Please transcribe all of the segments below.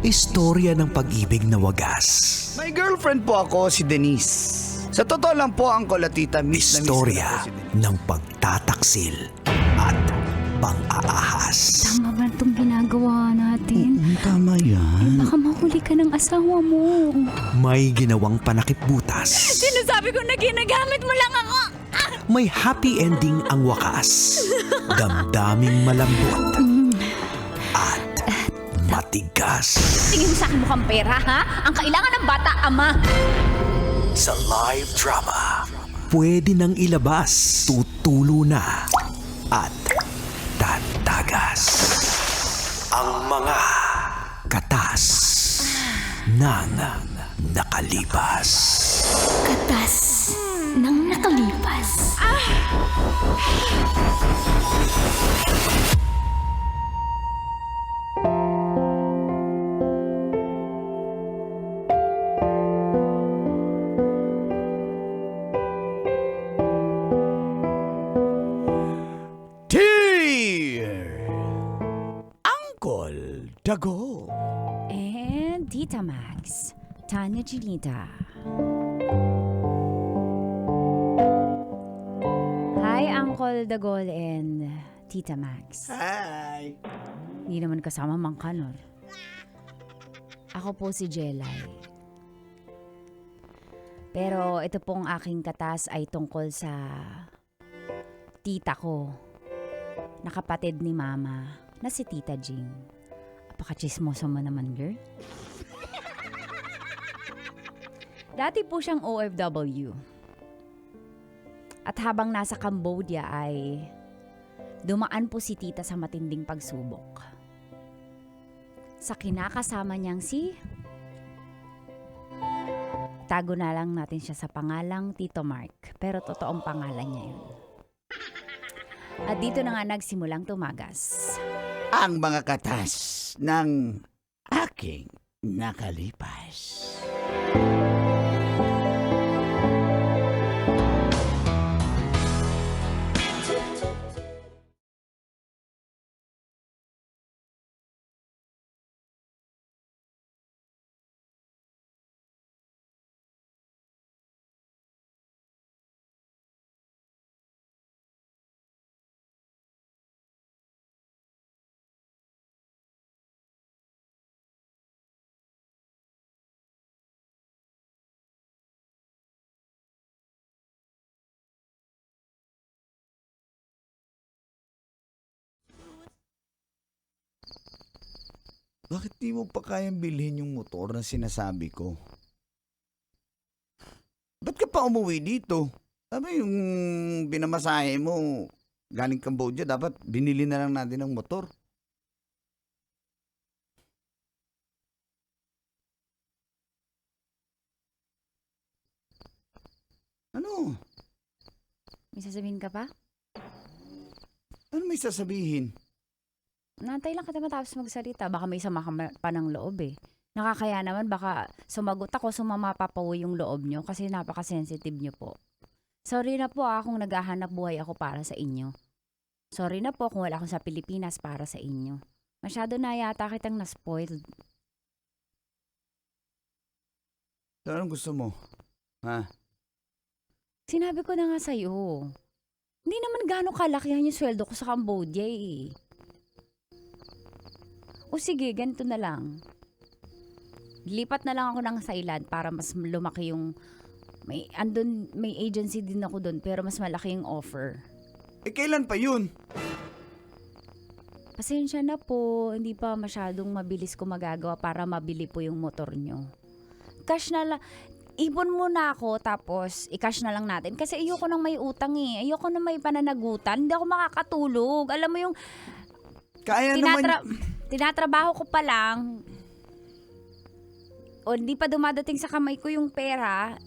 Istorya ng pag-ibig na wagas. May girlfriend po ako, si Denise. Sa totoo lang po, Angkol at Tita, miss na miss ko Istorya na po si Denise. ng pagtataksil at pang-aahas. Tama ba itong ginagawa natin? Tama yan. Baka mahuli ka ng asawa mo. May ginawang panakip-butas. Sinasabi ko na ginagamit mo lang ako. May happy ending ang wakas. Damdaming malambot at matigas. Tingin mo sa akin mukhang pera, ha? Ang kailangan ng bata, ama. Sa live drama, pwede nang ilabas, tutulo na at tatagas. Ang mga katas ng nakalipas. Katas ng nakalipas. Angkol, Dagol. And Tita Max, Tanya, Chinita. Hi, Angkol, Dagol, and Tita Max. Hi. Hindi naman kasama Mang Kanor. Ako po si JELAI. Pero ito pong aking katas ay tungkol sa tita ko, na kapatid ni Mama, na si Tita Jing. Apaka-chismosa mo naman, girl. Dati po siyang OFW. At habang nasa Cambodia ay dumaan po si Tita sa matinding pagsubok. Sa kinakasama niyang tago na lang natin siya sa pangalang Tito Mark. Pero totoong pangalan niya yun. At dito na nga nagsimulang tumagas. Ang mga katas ng aking nakalipas. Bakit di mo pa kayang bilhin yung motor na sinasabi ko? Ba't ka pa umuwi dito? Sabi yung binamasahe mo galing Cambodia, dapat binili na lang natin ng motor. Ano? May sasabihin ka pa? Ano may sasabihin? Nantay lang kita matapos magsalita. Baka may sama ka pa ng loob eh. Nakakaya naman baka sumagot ako, sumama pa po yung loob nyo kasi napaka-sensitive nyo po. Sorry na po kung naghahanap buhay ako para sa inyo. Sorry na po kung wala akong sa Pilipinas para sa inyo. Masyado na yata kitang na-spoiled. So, anong gusto mo? Ha? Sinabi ko na nga sa'yo. Hindi naman gano'ng kalakihan yung sweldo ko sa Cambodia eh. O sige, ganito na lang. Lipat na lang ako ng Thailand para mas lumaki yung... May agency din ako doon pero mas malaki yung offer. Eh, kailan pa yun? Pasensya na po, hindi pa masyadong mabilis ko magagawa para mabili po yung motor nyo. Cash na lang. Ipon muna ako tapos i-cash na lang natin. Kasi ayoko nang may utang eh. Ayoko nang may pananagutan. Hindi ako makakatulog. Alam mo yung... Kaya naman... Tinatrabaho ko pa lang. O hindi pa dumadating sa kamay ko yung pera.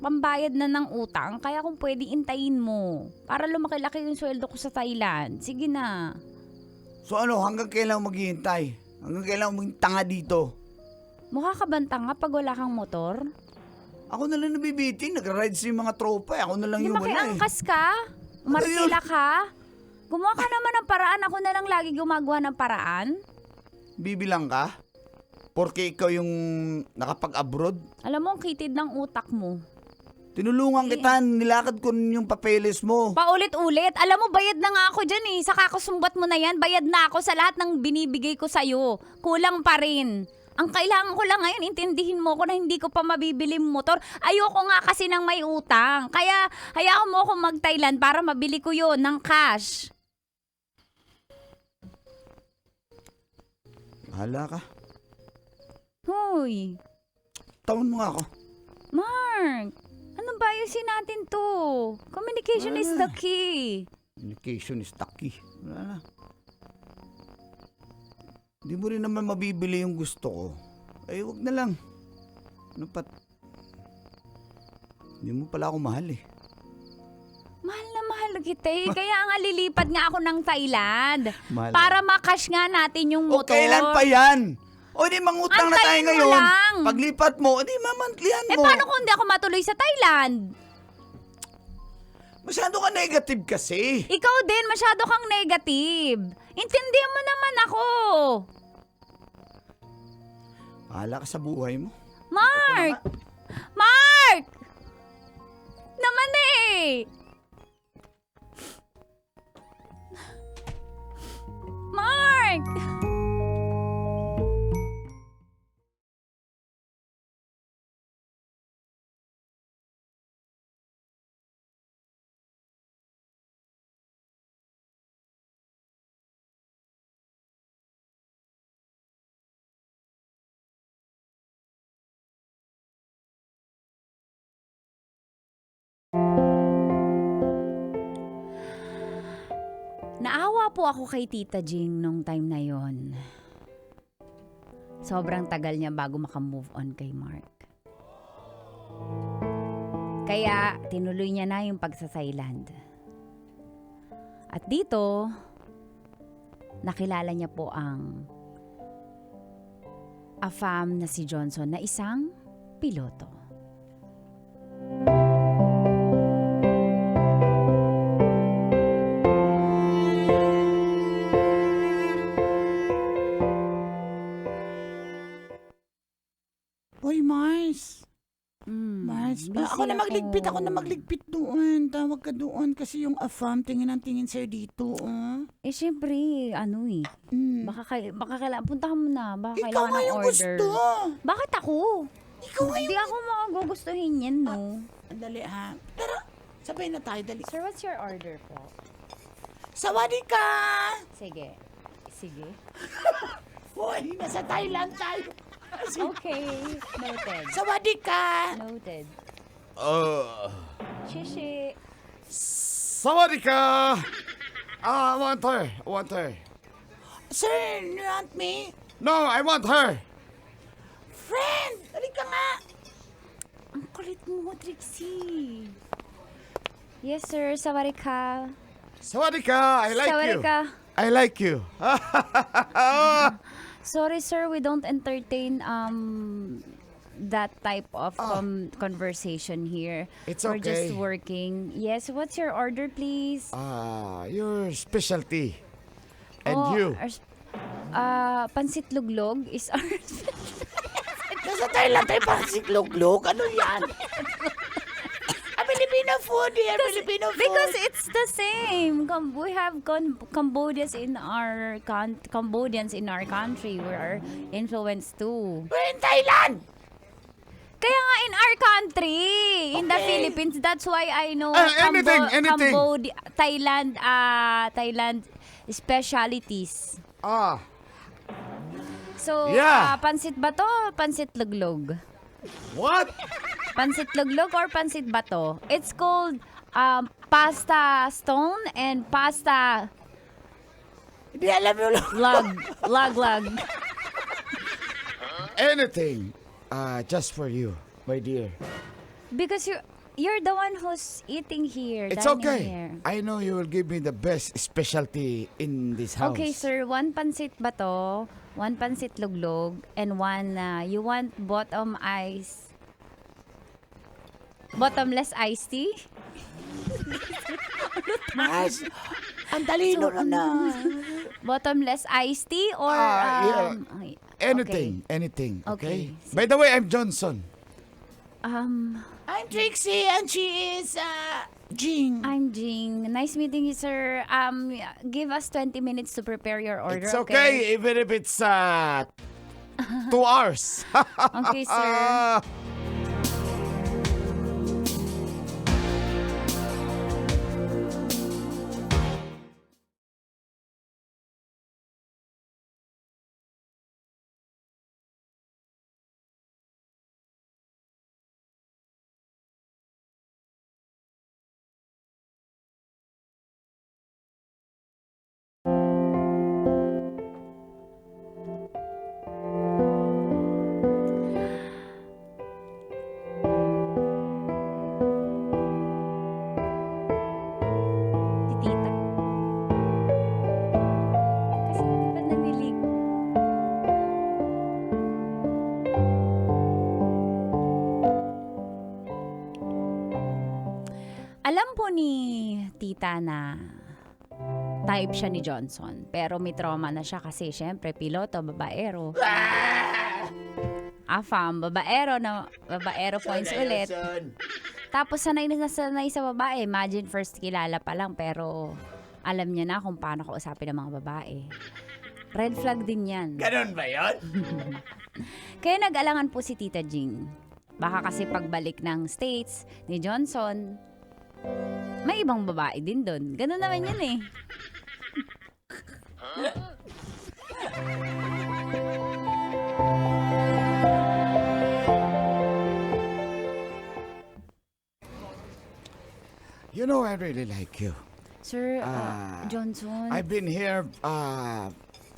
Pambayad na ng utang. Kaya kung pwede intayin mo. Para lumaki-laki yung sweldo ko sa Thailand. Sige na. So ano, hanggang kailan maghihintay? Hanggang kailan mo yung tanga dito? Mukha ka bantang nga pag wala kang motor? Ako na lang nabibiting. Nagra-rides yung mga tropa. Ako na lang Di yung wala eh. makiangkas ka? Martila ka? Gumawa ka naman ng paraan. Ako na lang lagi gumagawa ng paraan. Bibilang ka? Porke ikaw yung nakapag-abroad, Alam mo, ang kitid ng utak mo. tinulungan kita, nilakad ko yung papeles mo. Paulit-ulit. Alam mo, bayad na nga ako dyan eh. Sa kakusumbat mo na yan, bayad na ako sa lahat ng binibigay ko sa'yo. Kulang pa rin. Ang kailangan ko lang ngayon, intindihin mo ko na hindi ko pa mabibili motor. Ayoko nga kasi ng may utang. Kaya, hayaan mo ako mag-Thailand para mabili ko yun ng cash. Bahala ka. Hoy, Tawon mo nga ako. Mark, anong ba ayusin natin to? Communication is the key. Communication is the key. Wala na. Hindi mo rin naman mabibili yung gusto ko. Ay, wag na lang. Ano pat? Hindi mo pala ako mahal eh. Mahal na mahal kita eh. Kaya nga lilipat nga ako ng Thailand. Mahal Para makash nga natin yung O motor. kailan pa yan? O di mangutang na tayo Antayin mo ngayon. lang. Paglipat mo, di mamantlihan Eh mo. paano kung hindi ako matuloy sa Thailand? Masyado ka negative kasi. Ikaw din, masyado kang negative. Intindihan mo naman ako. Bahala ka sa buhay mo. Mark! Mark! Naman eh! Mark! Naawa po ako kay Tita Jing nung time na yon. Sobrang tagal niya bago makamove on kay Mark. Kaya tinuloy niya na yung pagsasailand. At dito, nakilala niya po ang AFAM na si Johnson na isang piloto. Hoy, Mars. Mars, busy ako na magligpit. Ako na magligpit doon. Tawag ka doon kasi yung AFAM, tingin ang tingin sa'yo dito. Eh, syempre, ano eh. Baka kailangan, puntahan mo na. Baka Ikaw kailangan nga ng yung order. gusto. Bakit ako? Ikaw nga Hindi ako makagugustuhin yan, no? Dali ha. Tara, sabay na tayo. Dali. Sir, what's your order po? Sawadee ka! Sige. Sige. Hoy, nasa Thailand tayo. Okay. Noted. Sawadee ka! Noted. Shishi. Sawadika! Want her. Sir, you want me? No, I want her. Friend, dali ka nga. Ang kulit mo, Trixie. Yes, sir. Sawarika. Sawadika, I like you. Sawarika. I like you. Sorry, sir. We don't entertain that type of conversation here. It's We're just okay. working. Yes, what's your order, please? Your specialty. And you. Pansit luglog is our... Nasa Thailand tayo parang siklog-log. Ano yan? Filipino food here. Filipino food. Because it's the same. We have Cambodians in our country. We are influenced too. We're in Thailand. Kaya nga in our country, in the Okay. Philippines, that's why I know Anything. Thailand specialities. So, Yeah. pansit bato, pansit luglog. What? Pansit luglog or pansit bato? It's called pasta stone and pasta Hindi alam mo lang. lag. Anything. Just for you, my dear. Because you're the one who's eating here. It's dining okay. Here. I know you will give me the best specialty in this house. Okay, sir. 1 pansit bato, 1 pansit luglog, and 1, you want bottomless iced tea? Mas, ang talino mo na. Bottomless iced tea or yeah. okay. Anything. Okay. Okay. By the way, I'm Johnson. I'm Trixie and she is Jing. I'm Jing. Nice meeting you, sir. Give us 20 minutes to prepare your order. It's okay, even if it's 2 hours. Okay, sir. Si Tita. Kasi hindi pa nanilig. Alam po ni Tita na type siya ni Johnson. Pero may trauma na siya kasi syempre piloto, babaero. Afam, babaero points ulit. Tapos sanay na sanay sa babae. Imagine first kilala pa lang pero alam niya na kung paano kausapin ng mga babae. Red flag din yan. Ganun ba yun? Kaya nag-alangan po si Tita Jing. Baka kasi pagbalik ng States ni Johnson, may ibang babae din doon. Ganun naman yun eh. You know, I really like you. Sir, Johnson. I've been here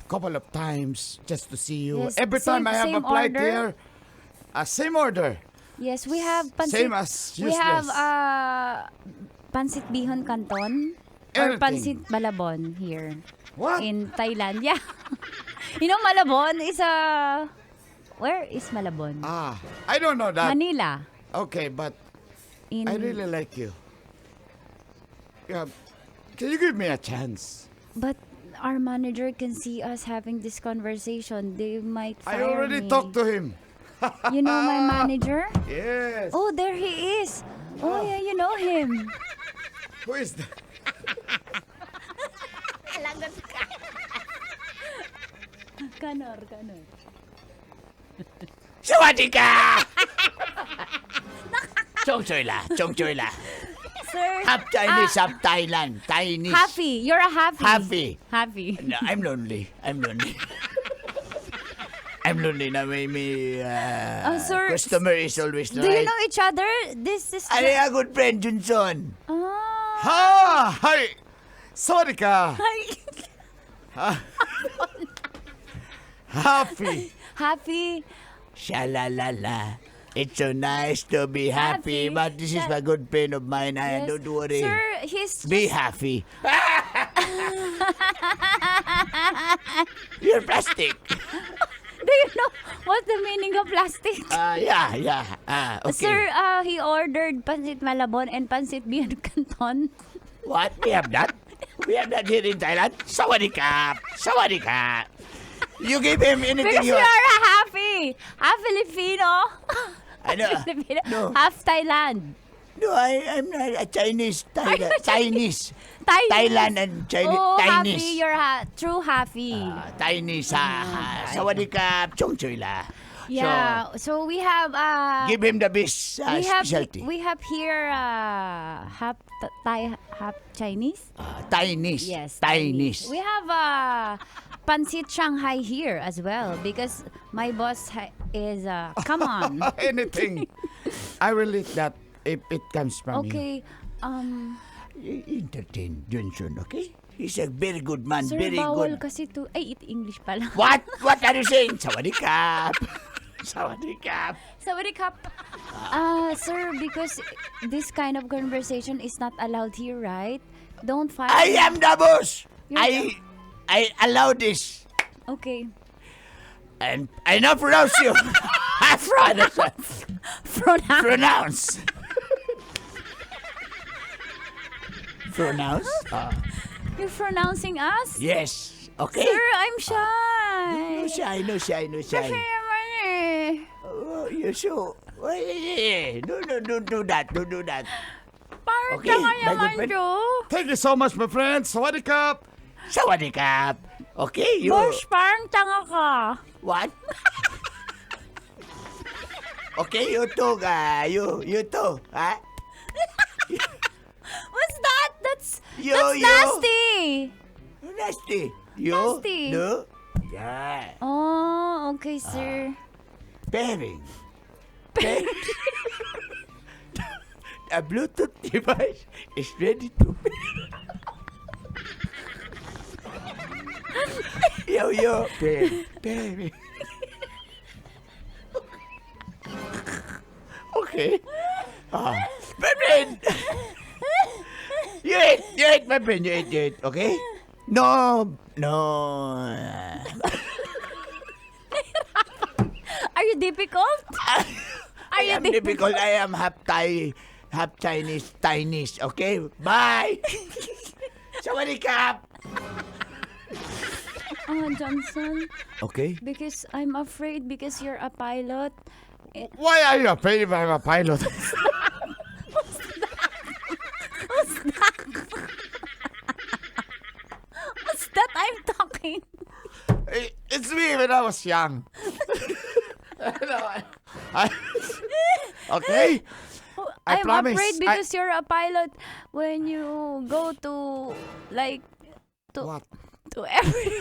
couple of times just to see you. Yes, Every time I have same applied order? here, same order. Yes, we have pansit. Same as We have useless. pansit bihon canton or Anything. pansit balabon here What? in Thailand. Yeah. You know Malabon is where is Malabon? I don't know that. Manila. Okay, but In I really like you. Yeah, can you give me a chance? But our manager can see us having this conversation. They might I fire already me. talked to him. You know my manager? Yes. Oh, there he is. Oh, yeah, you know him. Who is that? Kanor. Sawadika! Chongchoy la. Sir. Half Chinese, half Thailand. Chinese. Happy. You're a happy. Happy. No, I'm lonely. I'm lonely na may sir, customer is always Do right. you know each other? This is... Ay, a good friend, Junson. Ah. Ha! Hi! Sorry ka. Hi. Happy. Happy. Shalalala. It's so nice to be happy, Happy. but this is a good friend of mine. Yes. Don't worry. Sir, he's Be just... happy. You're plastic. Do you know what's the meaning of plastic? Yeah. Okay. Sir, he ordered pansit malabon and pansit bihon canton. What? We have that? We have that here in Thailand? Sawadikap. You give him anything Because you you want. are a half Filipino, I know. Filipino, No. half Thailand. No, I'm not a Chinese. Chinese. Thailand and Chinese. Oh, Chinese. happy, you're true happy. Chinese. Sawadikap. Chongchoyla. Yeah, so we have Give him the best specialty. we have here half Thai, half Chinese. Chinese. Yes, Chinese. We have pancit Shanghai here as well because my boss is come on. Anything. I will eat that if it comes from Okay, you. Entertain Johnson, okay? He's a very good man, sir, very bawal good. kasi to. Ay, it English pala. What? What are you saying? Sawadikap. Sawadikap. Sawadikap. Sir, because this kind of conversation is not allowed here, right? Don't fight. I am the boss. You're I allow this. Okay. And I now pronounce you. Pronounce. Pronounce? You're pronouncing us? Yes. Okay? Sir, I'm shy. No shy. Kasi naman eh. Oh, you're so... Don't do that. Parang Okay, tanga my naman, good friend. Joe. Thank you so much, my friend. Sawadee Cup. Sawadee Kap. Okay, you... Boss, parang tanga ka. What? Okay, you too, you too, ha? What's that? That's You. nasty. Nasty. You? Nasty. No? Yeah. Oh, okay, sir. Pairing. A Bluetooth device is ready to Yo, pairing. Okay. My friend. You eat, my friend. You eat. Okay? No. Are you difficult? I am difficult. I am half Thai, half Chinese. Okay? Bye. Sawadee Kap. Johnson, Okay. because I'm afraid because you're a pilot. Why are you afraid if I'm a pilot? What's that I'm talking? It's me when I was young. Okay? I I'm promise. afraid because you're a pilot when you go to like What? to every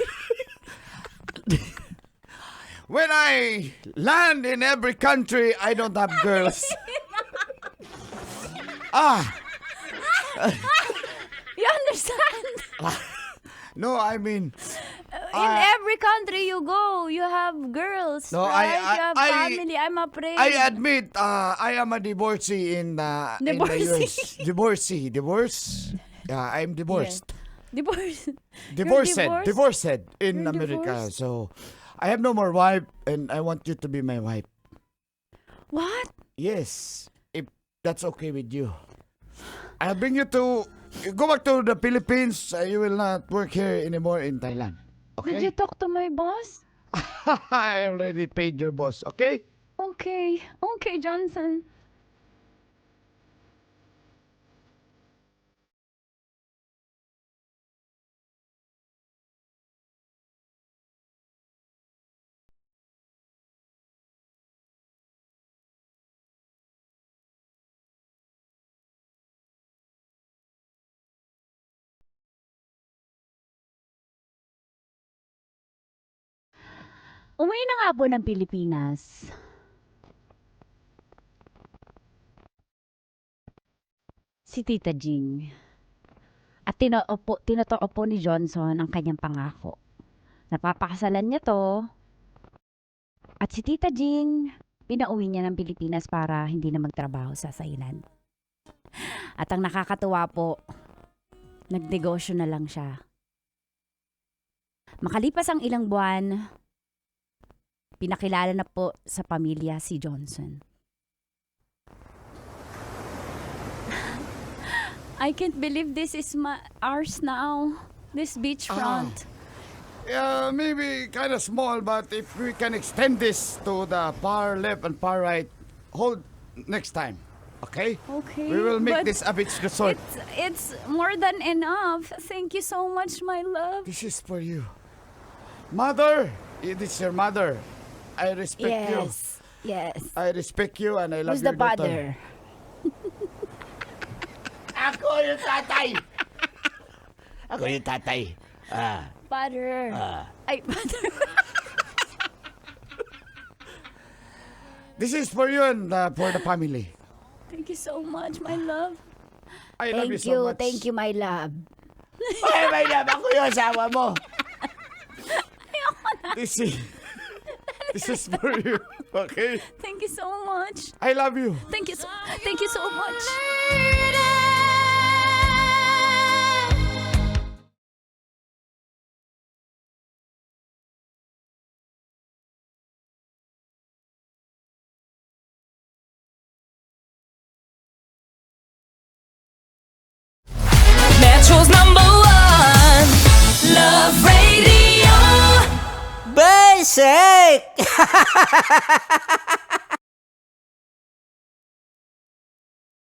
When I land in every country, I don't have girls. You understand? No, I mean, In every country you go, you have girls, No, right? You have I- family. I'm afraid. I admit, I am a divorcee in the US. Divorce. Yeah, I'm divorced. Divorce. Divorced in You're America. divorced? So, I have no more wife, and I want you to be my wife. What? Yes, if that's okay with you. I'll bring you to... Go back to the Philippines. You will not work here anymore in Thailand. Did you Okay? talk to my boss? I already paid your boss, okay? Okay. Okay, Johnson. Umuwi na nga po ng Pilipinas. Si Tita Jing. At tinotoo po ni Johnson ang kanyang pangako. Napapakasalan niya to. At si Tita Jing, pinauwi niya ng Pilipinas para hindi na magtrabaho sa Thailand. At ang nakakatuwa po, nagnegosyo na lang siya. Makalipas ang ilang buwan, pinakilala na po sa pamilya si Johnson. I can't believe this is ours now. This beachfront. Yeah, maybe kind of small, but if we can extend this to the far left and far right, hold next time, okay? Okay. We will make but this a beach resort. It's more than enough. Thank you so much, my love. This is for you. Mother, it is your mother. I respect you. Yes. I respect you and I love Who's your the daughter. father? Ako yung tatay. Ako yung tatay. Father. Ay, father. This is for you and for the family. Thank you so much, my love. I love you Thank so you, much. thank you, my love. Ay, may love. Ako yung asawa mo. This is for you, okay? Thank you so much. I love you. Thank you so much. Metro's #1 Love Radio. sake!